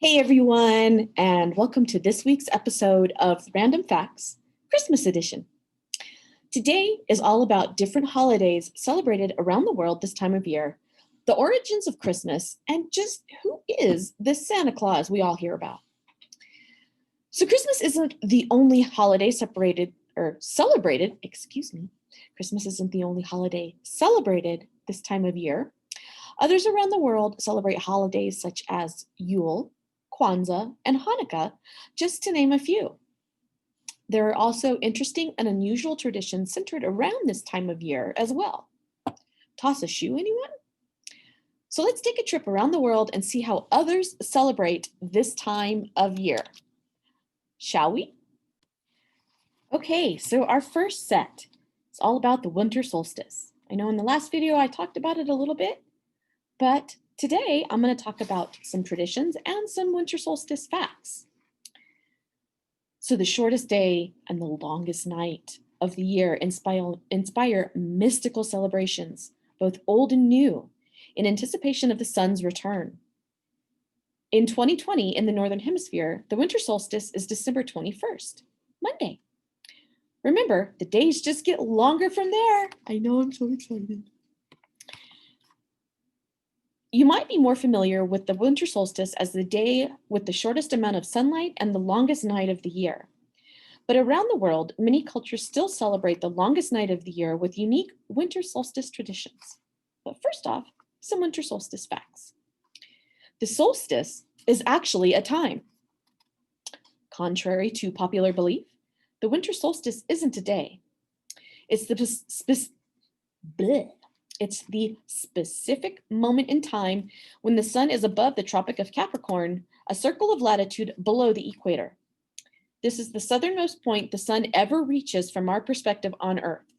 Hey everyone, and welcome to this week's episode of Random Facts, Christmas edition. Today is all about different holidays celebrated around the world this time of year, the origins of Christmas, and just who is this Santa Claus we all hear about. So Christmas isn't the only holiday celebrated. Christmas isn't the only holiday celebrated this time of year. Others around the world celebrate holidays such as Yule, Kwanzaa, and Hanukkah, just to name a few. There are also interesting and unusual traditions centered around this time of year as well. Toss a shoe, anyone? So let's take a trip around the world and see how others celebrate this time of year. Shall we? Okay, so our first set is all about the winter solstice. I know in the last video I talked about it a little bit, but today I'm going to talk about some traditions and some winter solstice facts. So the shortest day and the longest night of the year inspire mystical celebrations, both old and new, in anticipation of the sun's return. In 2020, in the Northern Hemisphere, the winter solstice is December 21st, Monday. Remember, the days just get longer from there. I know, I'm so excited. You might be more familiar with the winter solstice as the day with the shortest amount of sunlight and the longest night of the year. But around the world, many cultures still celebrate the longest night of the year with unique winter solstice traditions. But first off, some winter solstice facts. The solstice is actually a time. Contrary to popular belief, the winter solstice isn't a day. It's the specific moment in time when the sun is above the Tropic of Capricorn, a circle of latitude below the equator. This is the southernmost point the sun ever reaches from our perspective on Earth.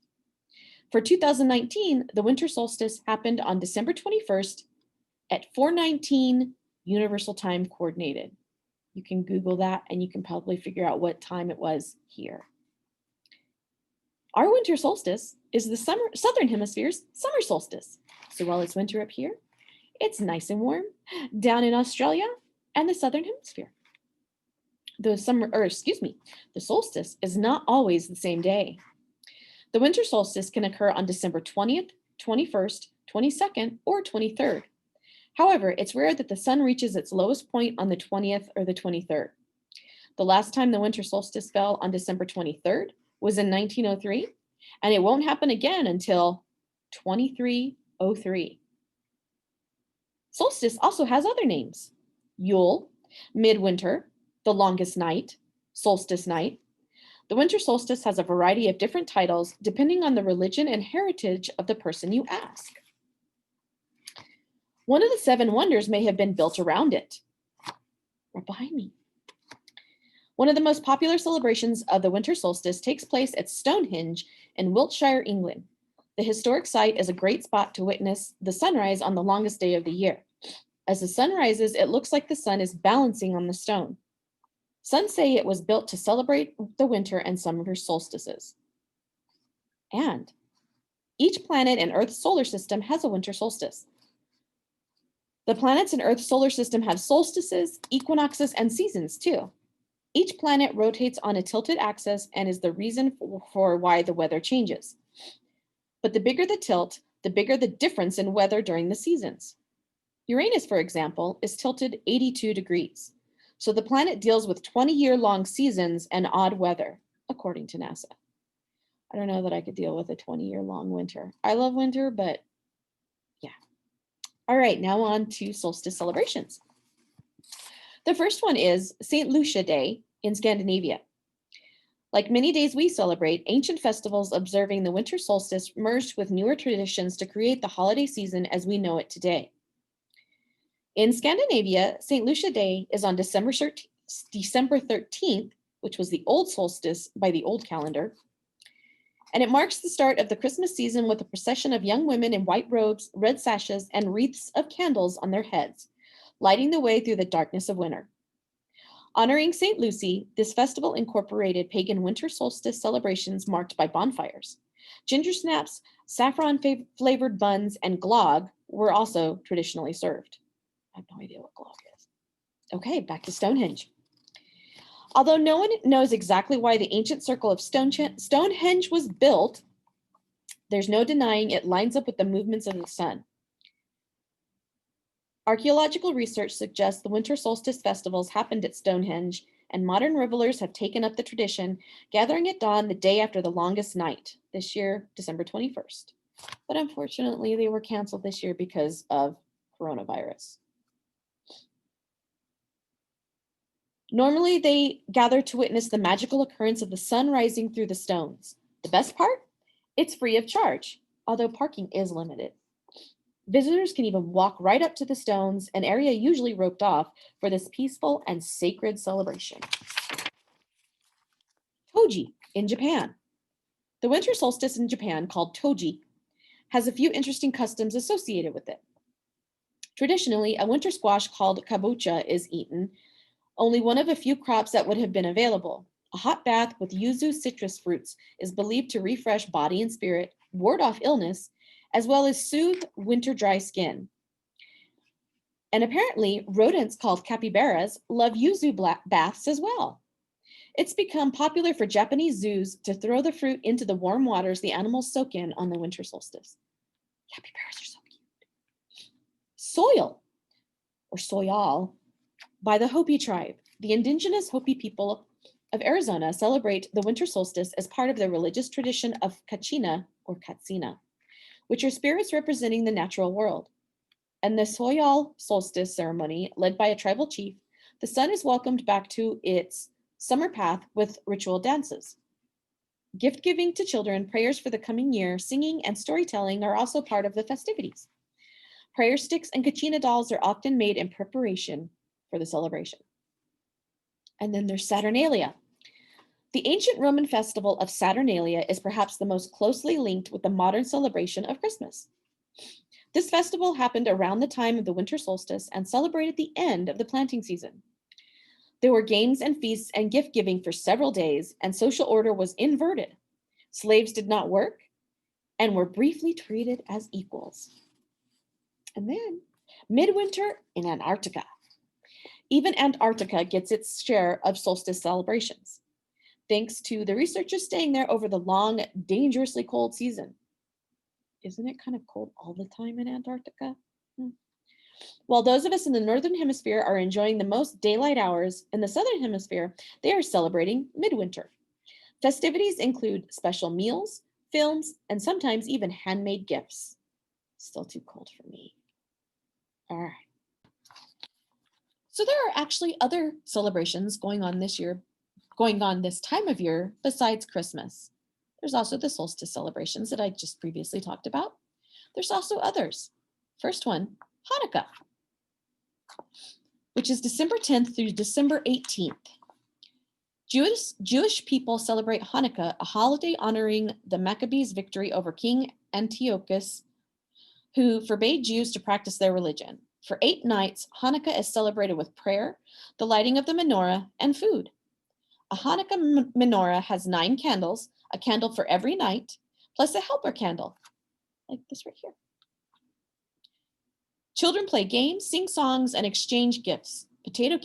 For 2019, the winter solstice happened on December 21st at 4:19 Universal Time Coordinated. You can Google that and you can probably figure out what time it was here. Our winter solstice is the southern hemisphere's summer solstice. So while it's winter up here, it's nice and warm down in Australia and the southern hemisphere. The solstice is not always the same day. The winter solstice can occur on December 20th, 21st, 22nd, or 23rd. However, it's rare that the sun reaches its lowest point on the 20th or the 23rd. The last time the winter solstice fell on December 23rd was in 1903, and it won't happen again until 2303. Solstice also has other names: Yule, midwinter, the longest night, solstice night. The winter solstice has a variety of different titles depending on the religion and heritage of the person you ask. One of the 7 wonders may have been built around it. Right behind me. One of the most popular celebrations of the winter solstice takes place at Stonehenge in Wiltshire, England. The historic site is a great spot to witness the sunrise on the longest day of the year. As the sun rises, it looks like the sun is balancing on the stone. Some say it was built to celebrate the winter and summer solstices. And each planet in Earth's solar system has a winter solstice. The planets in Earth's solar system have solstices, equinoxes, and seasons too. Each planet rotates on a tilted axis and is the reason for why the weather changes. But the bigger the tilt, the bigger the difference in weather during the seasons. Uranus, for example, is tilted 82 degrees. So the planet deals with 20-year-long seasons and odd weather, according to NASA. I don't know that I could deal with a 20-year-long winter. I love winter, but yeah. All right, now on to solstice celebrations. The first one is St. Lucia Day in Scandinavia. Like many days we celebrate, ancient festivals observing the winter solstice merged with newer traditions to create the holiday season as we know it today. In Scandinavia, St. Lucia Day is on December 13th, which was the old solstice by the old calendar, and it marks the start of the Christmas season with a procession of young women in white robes, red sashes, and wreaths of candles on their heads, lighting the way through the darkness of winter. Honoring St. Lucy, this festival incorporated pagan winter solstice celebrations marked by bonfires. Ginger snaps, saffron-flavored buns, and glögg were also traditionally served. I have no idea what glögg is. Okay, back to Stonehenge. Although no one knows exactly why the ancient circle of Stonehenge was built, there's no denying it lines up with the movements of the sun. Archaeological research suggests the winter solstice festivals happened at Stonehenge, and modern revelers have taken up the tradition, gathering at dawn the day after the longest night, this year, December 21st. But unfortunately, they were canceled this year because of coronavirus. Normally, they gather to witness the magical occurrence of the sun rising through the stones. The best part? It's free of charge, although parking is limited. Visitors can even walk right up to the stones, an area usually roped off for this peaceful and sacred celebration. Toji in Japan. The winter solstice in Japan, called Toji, has a few interesting customs associated with it. Traditionally, a winter squash called kabocha is eaten, only one of a few crops that would have been available. A hot bath with yuzu citrus fruits is believed to refresh body and spirit, ward off illness, as well as soothe winter dry skin. And apparently, rodents called capybaras love yuzu baths as well. It's become popular for Japanese zoos to throw the fruit into the warm waters the animals soak in on the winter solstice. Capybaras are so cute. Soil, or soyal, by the Hopi tribe. The indigenous Hopi people of Arizona celebrate the winter solstice as part of their religious tradition of Kachina, or Katsina, which are spirits representing the natural world. And the Soyal solstice ceremony, led by a tribal chief, the sun is welcomed back to its summer path with ritual dances. Gift giving to children, prayers for the coming year, singing, and storytelling are also part of the festivities. Prayer sticks and kachina dolls are often made in preparation for the celebration. And then there's Saturnalia. The ancient Roman festival of Saturnalia is perhaps the most closely linked with the modern celebration of Christmas. This festival happened around the time of the winter solstice and celebrated the end of the planting season. There were games and feasts and gift giving for several days, and social order was inverted. Slaves did not work and were briefly treated as equals. And then, midwinter in Antarctica. Even Antarctica gets its share of solstice celebrations, thanks to the researchers staying there over the long, dangerously cold season. Isn't it kind of cold all the time in Antarctica? While those of us in the Northern Hemisphere are enjoying the most daylight hours, in the Southern Hemisphere, they are celebrating midwinter. Festivities include special meals, films, and sometimes even handmade gifts. Still too cold for me. All right. So there are actually other celebrations going on this time of year besides Christmas. There's also the solstice celebrations that I just previously talked about. There's also others. First one, Hanukkah, which is December 10th through December 18th. Jewish people celebrate Hanukkah, a holiday honoring the Maccabees' victory over King Antiochus, who forbade Jews to practice their religion. For 8 nights, Hanukkah is celebrated with prayer, the lighting of the menorah, and food. A Hanukkah menorah has 9 candles, a candle for every night, plus a helper candle, like this right here. Children play games, sing songs, and exchange gifts. Potato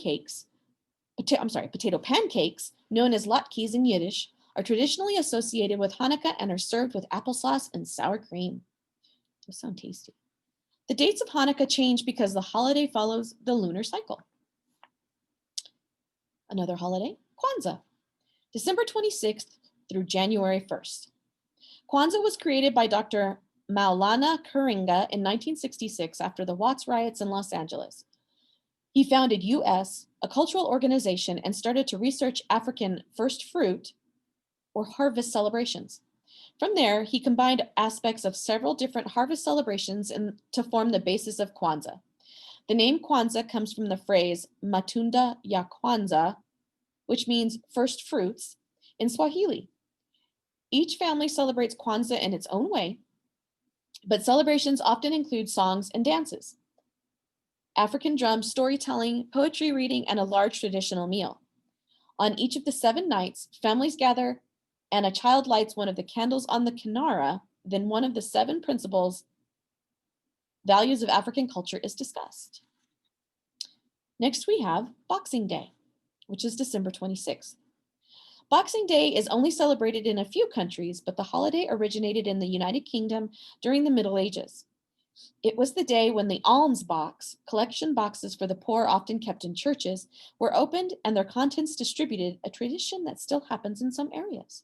pancakes, known as latkes in Yiddish, are traditionally associated with Hanukkah and are served with applesauce and sour cream. Those sound tasty. The dates of Hanukkah change because the holiday follows the lunar cycle. Another holiday, Kwanzaa, December 26th through January 1st. Kwanzaa was created by Dr. Maulana Karinga in 1966 after the Watts riots in Los Angeles. He founded US, a cultural organization, and started to research African first fruit or harvest celebrations. From there, he combined aspects of several different harvest celebrations to form the basis of Kwanzaa. The name Kwanzaa comes from the phrase Matunda ya Kwanzaa, which means first fruits in Swahili. Each family celebrates Kwanzaa in its own way, but celebrations often include songs and dances, African drums, storytelling, poetry reading, and a large traditional meal. On each of the 7 nights, families gather and a child lights one of the candles on the kinara, then one of the 7 values of African culture is discussed. Next, we have Boxing Day, which is December 26th. Boxing Day is only celebrated in a few countries, but the holiday originated in the United Kingdom during the Middle Ages. It was the day when the alms box, collection boxes for the poor often kept in churches, were opened and their contents distributed, a tradition that still happens in some areas.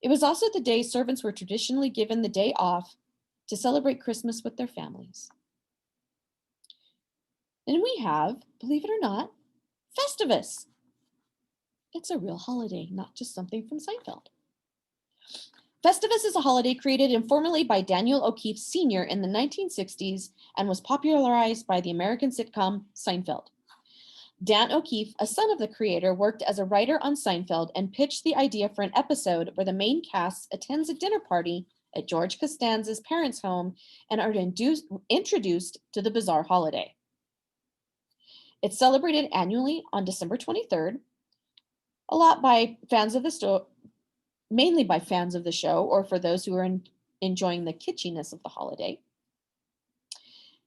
It was also the day servants were traditionally given the day off to celebrate Christmas with their families. And we have, believe it or not, Festivus. It's a real holiday, not just something from Seinfeld. Festivus is a holiday created informally by Daniel O'Keefe Sr. in the 1960s and was popularized by the American sitcom Seinfeld. Dan O'Keefe, a son of the creator, worked as a writer on Seinfeld and pitched the idea for an episode where the main cast attends a dinner party at George Costanza's parents' home and are introduced to the bizarre holiday. It's celebrated annually on December 23rd, a lot by fans of the mainly by fans of the show, or for those who are enjoying the kitschiness of the holiday.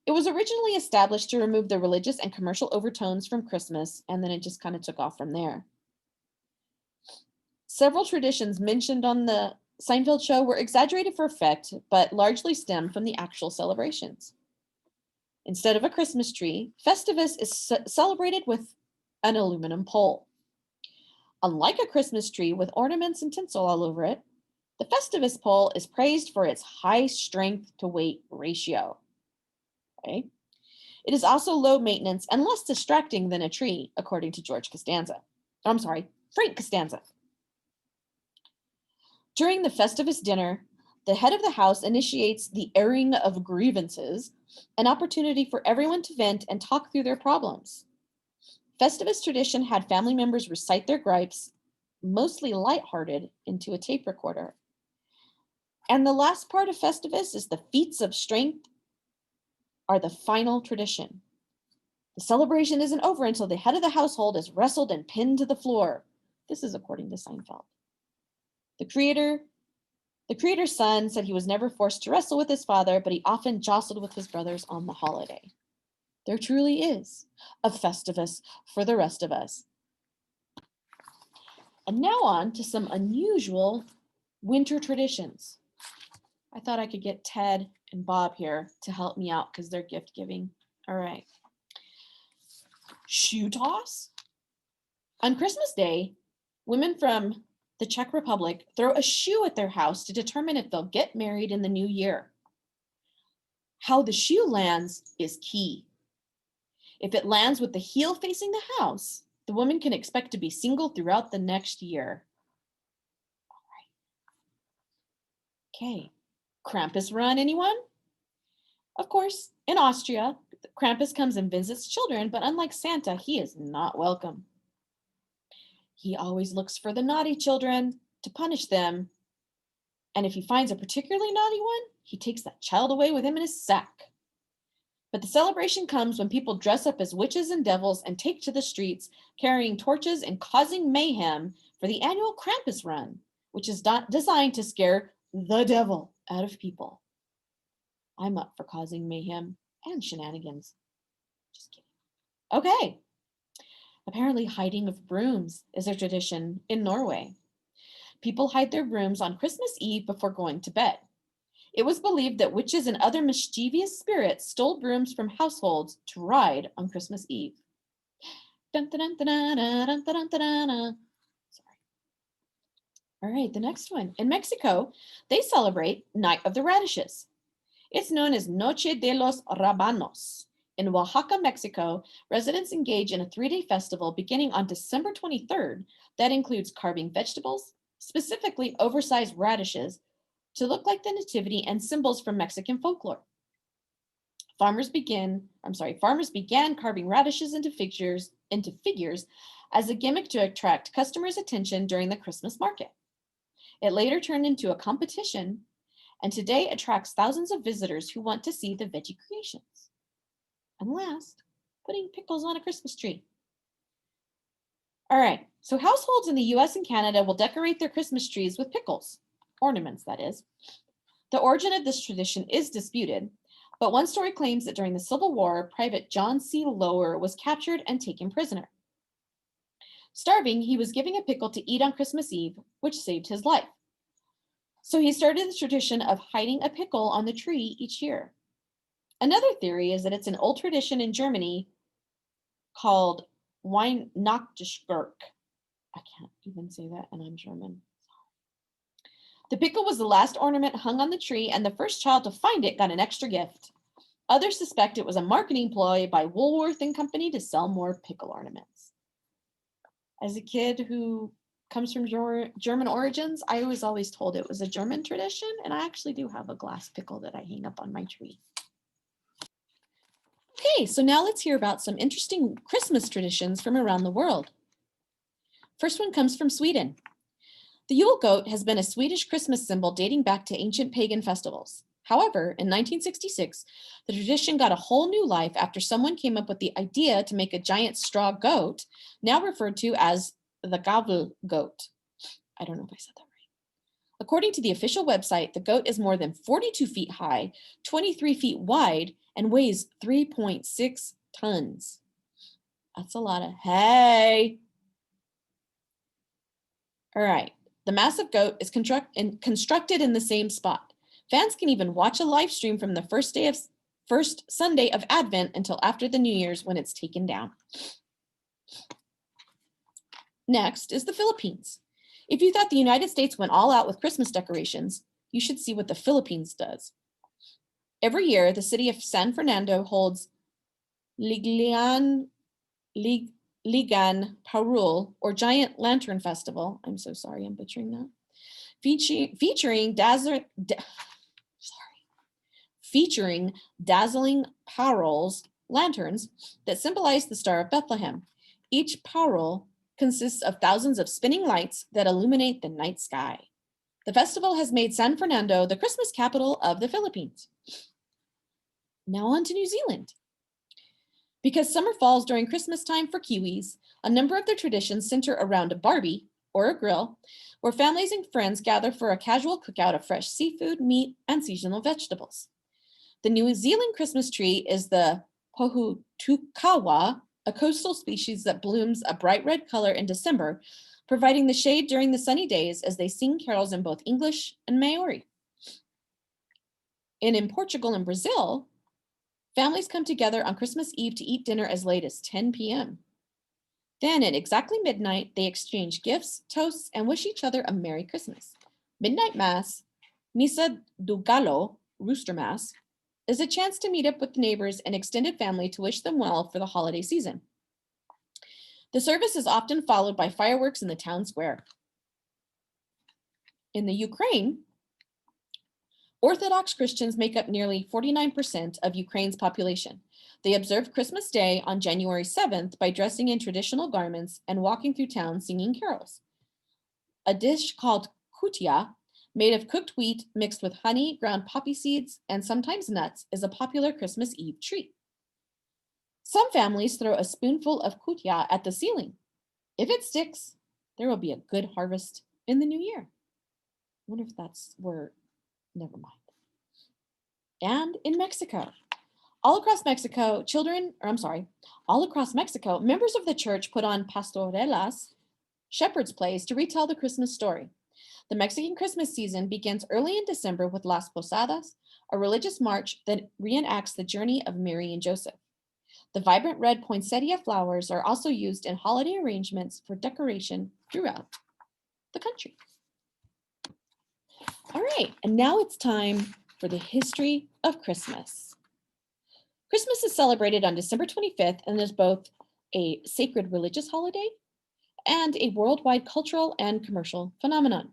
It was originally established to remove the religious and commercial overtones from Christmas, and then it just kind of took off from there. Several traditions mentioned on the Seinfeld show were exaggerated for effect, but largely stem from the actual celebrations. Instead of a Christmas tree, Festivus is celebrated with an aluminum pole. Unlike a Christmas tree with ornaments and tinsel all over it, the Festivus pole is praised for its high strength to weight ratio. Okay? It is also low maintenance and less distracting than a tree, according to Frank Costanza. During the Festivus dinner, the head of the house initiates the airing of grievances, an opportunity for everyone to vent and talk through their problems. Festivus tradition had family members recite their gripes, mostly lighthearted, into a tape recorder. And the last part of Festivus is the feats of strength are the final tradition. The celebration isn't over until the head of the household is wrestled and pinned to the floor. This is according to Seinfeld. The creator's son said he was never forced to wrestle with his father, but he often jostled with his brothers on the holiday. There truly is a Festivus for the rest of us. And now on to some unusual winter traditions. I thought I could get Ted and Bob here to help me out because they're gift giving. All right. Shoe toss. On Christmas Day, women from the Czech Republic throw a shoe at their house to determine if they'll get married in the new year. How the shoe lands is key. If it lands with the heel facing the house, the woman can expect to be single throughout the next year. All right. Okay. Krampus run, anyone? Of course, in Austria, Krampus comes and visits children, but unlike Santa, he is not welcome. He always looks for the naughty children to punish them, and if he finds a particularly naughty one, he takes that child away with him in his sack. But the celebration comes when people dress up as witches and devils and take to the streets, carrying torches and causing mayhem for the annual Krampus run, which is designed to scare the devil out of people. I'm up for causing mayhem and shenanigans. Just kidding. Okay. Apparently, hiding of brooms is a tradition in Norway. People hide their brooms on Christmas Eve before going to bed. It was believed that witches and other mischievous spirits stole brooms from households to ride on Christmas Eve. Dun, dun, dun, dun, dun, dun, dun, dun, dun. Sorry. All right, the next one. In Mexico, they celebrate Night of the Radishes. It's known as Noche de los Rabanos. In Oaxaca, Mexico, residents engage in a 3-day festival beginning on December 23rd that includes carving vegetables, specifically oversized radishes, to look like the nativity and symbols from Mexican folklore. Farmers began carving radishes into figures as a gimmick to attract customers' attention during the Christmas market. It later turned into a competition and today attracts thousands of visitors who want to see the veggie creations. And last, putting pickles on a Christmas tree. All right, so households in the US and Canada will decorate their Christmas trees with pickles, ornaments that is. The origin of this tradition is disputed, But one story claims that during the Civil War, Private John C. Lower was captured and taken prisoner. Starving, he was given a pickle to eat on Christmas Eve, which saved his life. So he started the tradition of hiding a pickle on the tree each year. Another theory is that it's an old tradition in Germany called Weihnachtsgebäck. I can't even say that, and I'm German. The pickle was the last ornament hung on the tree, and the first child to find it got an extra gift. Others suspect it was a marketing ploy by Woolworth and Company to sell more pickle ornaments. As a kid who comes from German origins, I was always told it was a German tradition, and I actually do have a glass pickle that I hang up on my tree. Okay, so now let's hear about some interesting Christmas traditions from around the world. First one comes from Sweden. The Yule goat has been a Swedish Christmas symbol dating back to ancient pagan festivals. However, in 1966, the tradition got a whole new life after someone came up with the idea to make a giant straw goat, now referred to as the gavel goat. I don't know if I said that right. According to the official website, the goat is more than 42 feet high, 23 feet wide, and weighs 3.6 tons. That's a lot of hay. All right. The massive goat is constructed in the same spot. Fans can even watch a live stream from the first Sunday of Advent until after the New Year's when it's taken down. Next is the Philippines. If you thought the United States went all out with Christmas decorations, you should see what the Philippines does. Every year, the city of San Fernando holds Ligan Parul, or Giant Lantern Festival. I'm so sorry, I'm butchering that. Featuring dazzling paroles, lanterns that symbolize the Star of Bethlehem. Each parole consists of thousands of spinning lights that illuminate the night sky. The festival has made San Fernando the Christmas capital of the Philippines. Now on to New Zealand. Because summer falls during Christmas time for Kiwis, a number of their traditions center around a barbie, or a grill, where families and friends gather for a casual cookout of fresh seafood, meat, and seasonal vegetables. The New Zealand Christmas tree is the pohutukawa, a coastal species that blooms a bright red color in December, providing the shade during the sunny days as they sing carols in both English and Maori. In Portugal and Brazil, families come together on Christmas Eve to eat dinner as late as 10 p.m. Then at exactly midnight, they exchange gifts, toasts, and wish each other a Merry Christmas. Midnight Mass, Missa do Galo, Rooster Mass, is a chance to meet up with neighbors and extended family to wish them well for the holiday season. The service is often followed by fireworks in the town square. In the Ukraine, Orthodox Christians make up nearly 49% of Ukraine's population. They observe Christmas Day on January 7th by dressing in traditional garments and walking through town singing carols. A dish called kutia, made of cooked wheat mixed with honey, ground poppy seeds, and sometimes nuts, is a popular Christmas Eve treat. Some families throw a spoonful of kutia at the ceiling. If it sticks, there will be a good harvest in the new year. I wonder if that's where, never mind. And in Mexico, all across Mexico, members of the church put on pastorelas, shepherd's plays, to retell the Christmas story. The Mexican Christmas season begins early in December with Las Posadas, a religious march that reenacts the journey of Mary and Joseph. The vibrant red poinsettia flowers are also used in holiday arrangements for decoration throughout the country. All right, and now it's time for the history of Christmas. Christmas is celebrated on December 25th and is both a sacred religious holiday and a worldwide cultural and commercial phenomenon.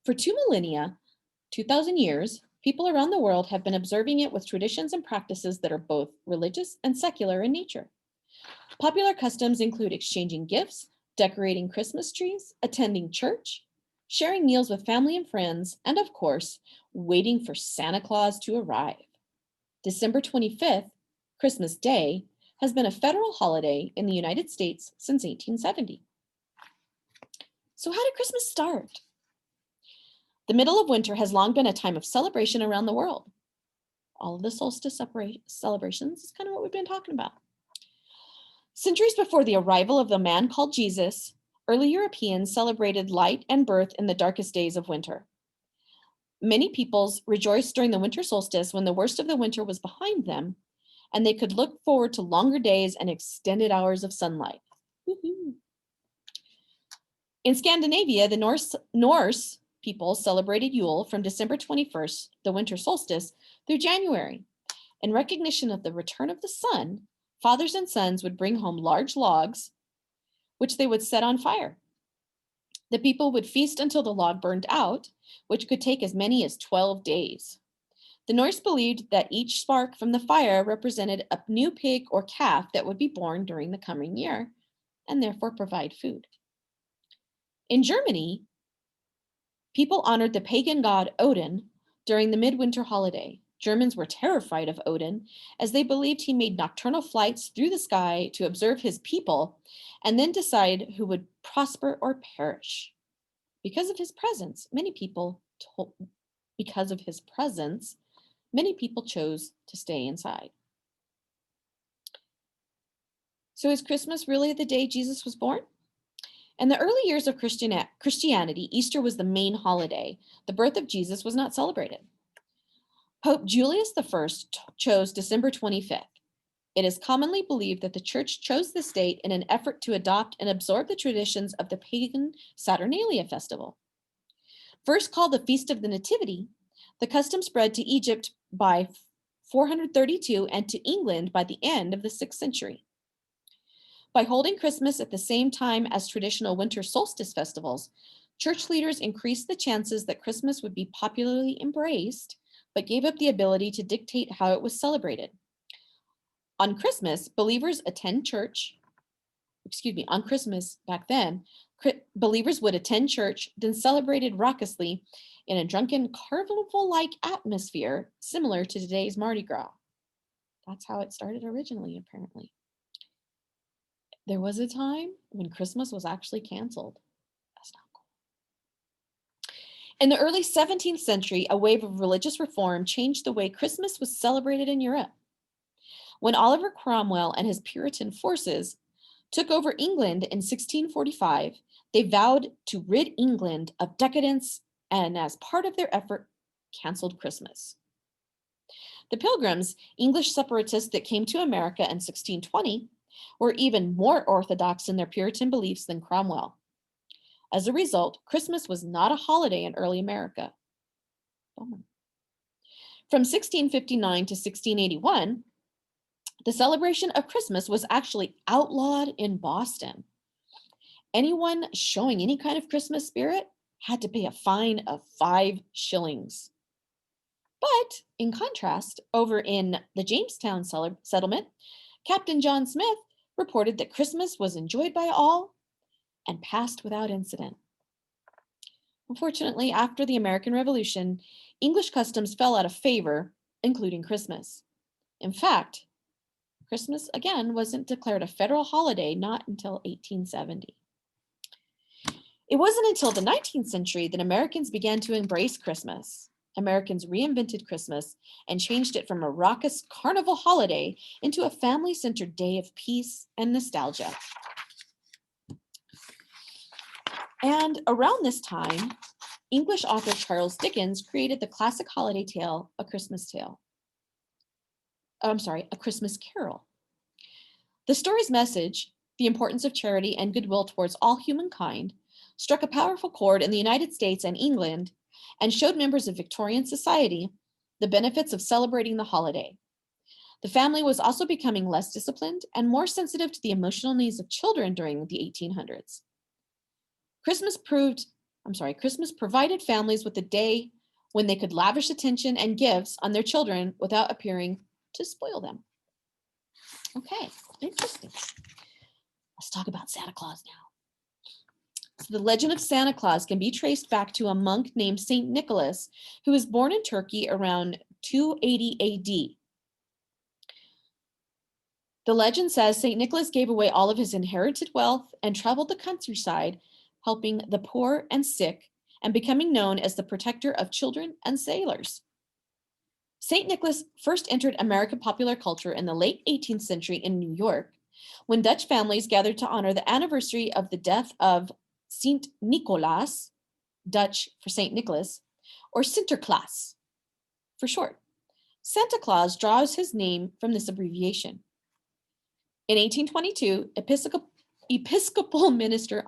For 2 millennia, 2,000 years, people around the world have been observing it with traditions and practices that are both religious and secular in nature. Popular customs include exchanging gifts, decorating Christmas trees, attending church, sharing meals with family and friends, and of course, waiting for Santa Claus to arrive. December 25th, Christmas Day, has been a federal holiday in the United States since 1870. So how did Christmas start? The middle of winter has long been a time of celebration around the world. All of the solstice celebrations is kind of what we've been talking about. Centuries before the arrival of the man called Jesus, early Europeans celebrated light and birth in the darkest days of winter. Many peoples rejoiced during the winter solstice when the worst of the winter was behind them, and they could look forward to longer days and extended hours of sunlight. Woo-hoo. In Scandinavia, the Norse people celebrated Yule from December 21st, the winter solstice, through January. In recognition of the return of the sun, fathers and sons would bring home large logs, which they would set on fire. The people would feast until the log burned out, which could take as many as 12 days. The Norse believed that each spark from the fire represented a new pig or calf that would be born during the coming year, and therefore provide food. In Germany, people honored the pagan god Odin during the midwinter holiday. Germans were terrified of Odin, as they believed he made nocturnal flights through the sky to observe his people and then decide who would prosper or perish. Because of his presence, many people chose to stay inside. So is Christmas really the day Jesus was born? In the early years of Christianity, Easter was the main holiday. The birth of Jesus was not celebrated. Pope Julius I chose December 25th. It is commonly believed that the church chose this date in an effort to adopt and absorb the traditions of the pagan Saturnalia festival. First called the Feast of the Nativity, the custom spread to Egypt by 432 and to England by the end of the 6th century. By holding Christmas at the same time as traditional winter solstice festivals, church leaders increased the chances that Christmas would be popularly embraced, but gave up the ability to dictate how it was celebrated. On Christmas, on Christmas back then, believers would attend church, then celebrated raucously in a drunken carnival-like atmosphere similar to today's Mardi Gras. That's how it started originally, apparently. There was a time when Christmas was actually canceled. That's not cool. In the early 17th century, a wave of religious reform changed the way Christmas was celebrated in Europe. When Oliver Cromwell and his Puritan forces took over England in 1645, they vowed to rid England of decadence and, as part of their effort, canceled Christmas. The Pilgrims, English separatists that came to America in 1620, were even more orthodox in their Puritan beliefs than Cromwell. As a result, Christmas was not a holiday in early America. Bummer. From 1659 to 1681, the celebration of Christmas was actually outlawed in Boston. Anyone showing any kind of Christmas spirit had to pay a fine of 5 shillings. But in contrast, over in the Jamestown settlement, Captain John Smith reported that Christmas was enjoyed by all and passed without incident. Unfortunately, after the American Revolution, English customs fell out of favor, including Christmas. In fact, Christmas, again, wasn't declared a federal holiday not until 1870. It wasn't until the 19th century that Americans began to embrace Christmas. Americans reinvented Christmas and changed it from a raucous carnival holiday into a family-centered day of peace and nostalgia. And around this time, English author Charles Dickens created the classic holiday tale, A Christmas Carol. The story's message, the importance of charity and goodwill towards all humankind, struck a powerful chord in the United States and England and showed members of Victorian society the benefits of celebrating the holiday. The family was also becoming less disciplined and more sensitive to the emotional needs of children during the 1800s. Christmas provided families with a day when they could lavish attention and gifts on their children without appearing to spoil them. Okay, interesting. Let's talk about Santa Claus now. So the legend of Santa Claus can be traced back to a monk named Saint Nicholas, who was born in Turkey around 280 AD. The legend says Saint Nicholas gave away all of his inherited wealth and traveled the countryside, helping the poor and sick, and becoming known as the protector of children and sailors. St. Nicholas first entered American popular culture in the late 18th century in New York, when Dutch families gathered to honor the anniversary of the death of Sint Nicolaas, Dutch for St. Nicholas, or Sinterklaas for short. Santa Claus draws his name from this abbreviation. In 1822, Episcopal minister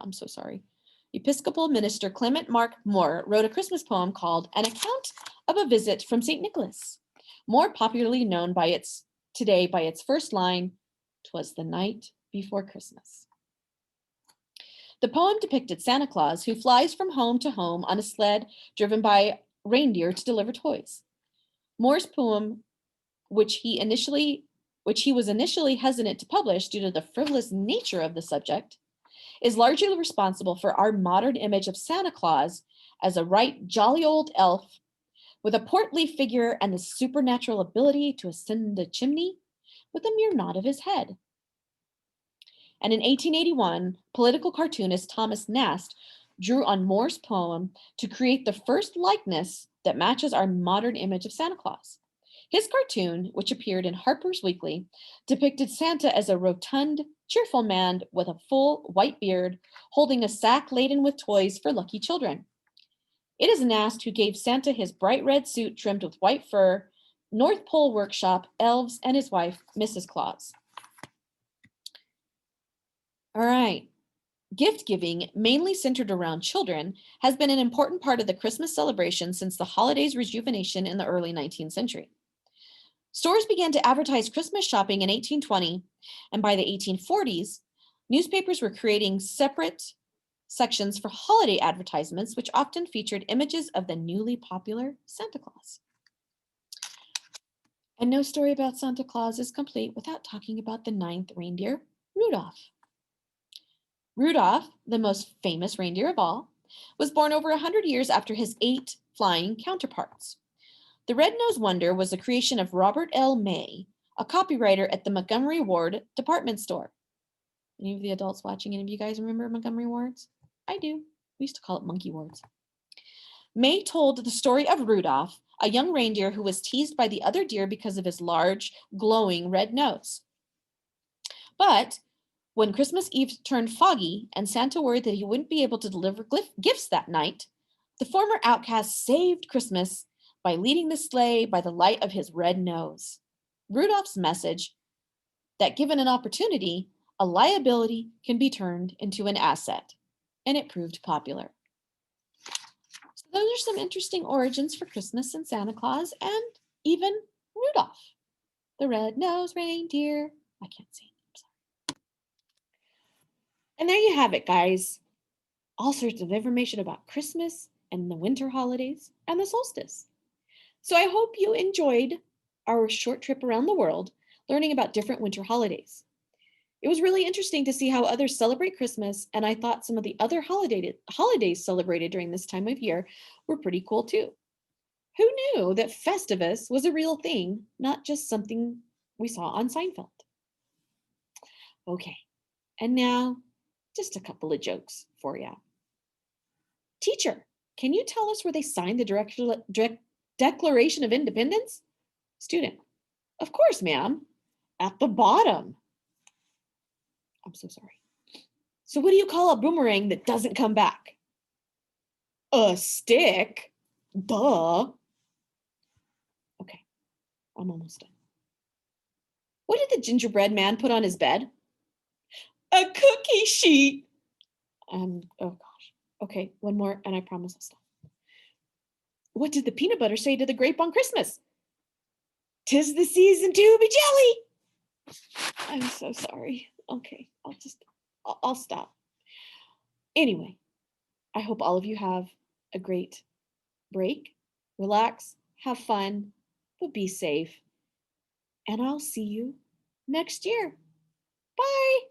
Clement Mark Moore wrote a Christmas poem called An Account of a Visit from St. Nicholas, more popularly known today by its first line, "'Twas the night before Christmas." The poem depicted Santa Claus, who flies from home to home on a sled driven by reindeer to deliver toys. Moore's poem, which he was initially hesitant to publish due to the frivolous nature of the subject, is largely responsible for our modern image of Santa Claus as a right jolly old elf with a portly figure and the supernatural ability to ascend a chimney with a mere nod of his head. And in 1881, political cartoonist Thomas Nast drew on Moore's poem to create the first likeness that matches our modern image of Santa Claus. His cartoon, which appeared in Harper's Weekly, depicted Santa as a rotund, cheerful man with a full white beard, holding a sack laden with toys for lucky children. It is Nast who gave Santa his bright red suit trimmed with white fur, North Pole workshop, elves, and his wife, Mrs. Claus. All right. Gift giving, mainly centered around children, has been an important part of the Christmas celebration since the holiday's rejuvenation in the early 19th century. Stores began to advertise Christmas shopping in 1820, and by the 1840s, newspapers were creating separate sections for holiday advertisements, which often featured images of the newly popular Santa Claus. And no story about Santa Claus is complete without talking about the ninth reindeer, Rudolph. Rudolph, the most famous reindeer of all, was born over 100 years after his 8 flying counterparts. The Red-Nosed Wonder was a creation of Robert L. May, a copywriter at the Montgomery Ward department store. Any of the adults watching, any of you guys remember Montgomery Wards? I do. We used to call it monkey wards. May told the story of Rudolph, a young reindeer who was teased by the other deer because of his large, glowing red nose. But when Christmas Eve turned foggy and Santa worried that he wouldn't be able to deliver gifts that night, the former outcast saved Christmas by leading the sleigh by the light of his red nose. Rudolph's message that given an opportunity, a liability can be turned into an asset, and it proved popular. So those are some interesting origins for Christmas and Santa Claus and even Rudolph, the red-nosed reindeer. I can't sing. And there you have it, guys. All sorts of information about Christmas and the winter holidays and the solstice. So I hope you enjoyed our short trip around the world, learning about different winter holidays. It was really interesting to see how others celebrate Christmas, and I thought some of the other holidays celebrated during this time of year were pretty cool too. Who knew that Festivus was a real thing, not just something we saw on Seinfeld? Okay, and now just a couple of jokes for you. Teacher, can you tell us where they signed the Declaration of Independence? Student, of course, ma'am. At the bottom. I'm so sorry. So what do you call a boomerang that doesn't come back? A stick. Duh. Okay, I'm almost done. What did the gingerbread man put on his bed? A cookie sheet. Oh gosh. Okay, one more and I promise I'll stop. What did the peanut butter say to the grape on Christmas? 'Tis the season to be jelly. I'm so sorry. Okay, I'll stop. Anyway, I hope all of you have a great break, relax, have fun, but be safe. And I'll see you next year. Bye.